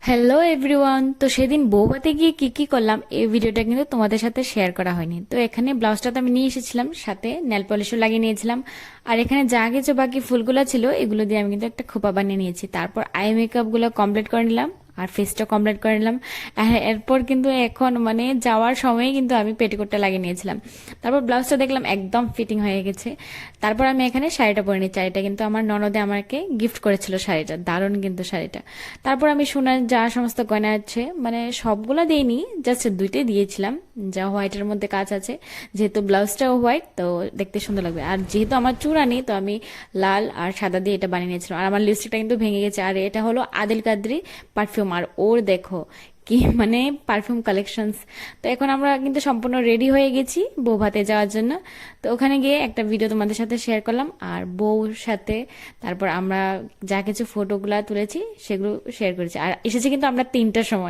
Hello everyone. তো সেদিন বৌভাতে গিয়ে কি কি করলাম এই ভিডিওটা কিন্তু তোমাদের সাথে শেয়ার করা হয়নি। তো এখানে ব্লাউজটা তো আমি নিয়ে এসেছিলাম, সাথে নেল পলিশও লাগিয়ে নিয়েছিলাম। আর এখানে যা কিছু বাকি ফুলগুলো ছিল এগুলো দিয়ে আমি কিন্তু একটা খোপা বানিয়ে নিয়েছি। তারপর আই মেকআপ গুলো কমপ্লিট করে নিলাম আর ফেসটা কমপ্লিট করে নিলাম। এরপর কিন্তু এখন মানে যাওয়ার সময় কিন্তু আমি পেটিকোটটা লাগিয়ে নিয়েছিলাম। তারপর ব্লাউজটা দেখলাম একদম ফিটিং হয়ে গেছে। তারপর আমি এখানে শাড়িটা পরে নিই। শাড়িটা কিন্তু আমার ননদে আমাকে গিফট করেছিল, শাড়িটা দারুণ কিন্তু শাড়িটা। তারপর আমি সোনার যা সমস্ত গয়না আছে মানে সবগুলা দিইনি, জাস্ট দুইটাই দিয়েছিলাম, যা হোয়াইটের মধ্যে কাজ আছে। যেহেতু ব্লাউজটাও হোয়াইট তো দেখতে সুন্দর লাগবে, আর যেহেতু আমার চূড়া নেই তো আমি লাল আর সাদা দিয়ে এটা বানিয়ে নিয়েছিলাম। আর আমার লিপস্টিকটা কিন্তু ভেঙে গেছে। আর এটা হলো আদিল কাদরি পারফিউম, আর ওর দেখো কি মানে পারফিউম কালেকশনস। তো এখন আমরা কিন্তু সম্পূর্ণ রেডি হয়ে গেছি বৌভাতে যাওয়ার জন্য। তো ওখানে গিয়ে একটা ভিডিও তোমাদের সাথে শেয়ার করলাম আর বউর সাথে। তারপর আমরা যা কিছু ফটোগুলা তুলেছি সেগুলো শেয়ার করেছি। আর এসেছি কিন্তু আমরা 3টার সময়।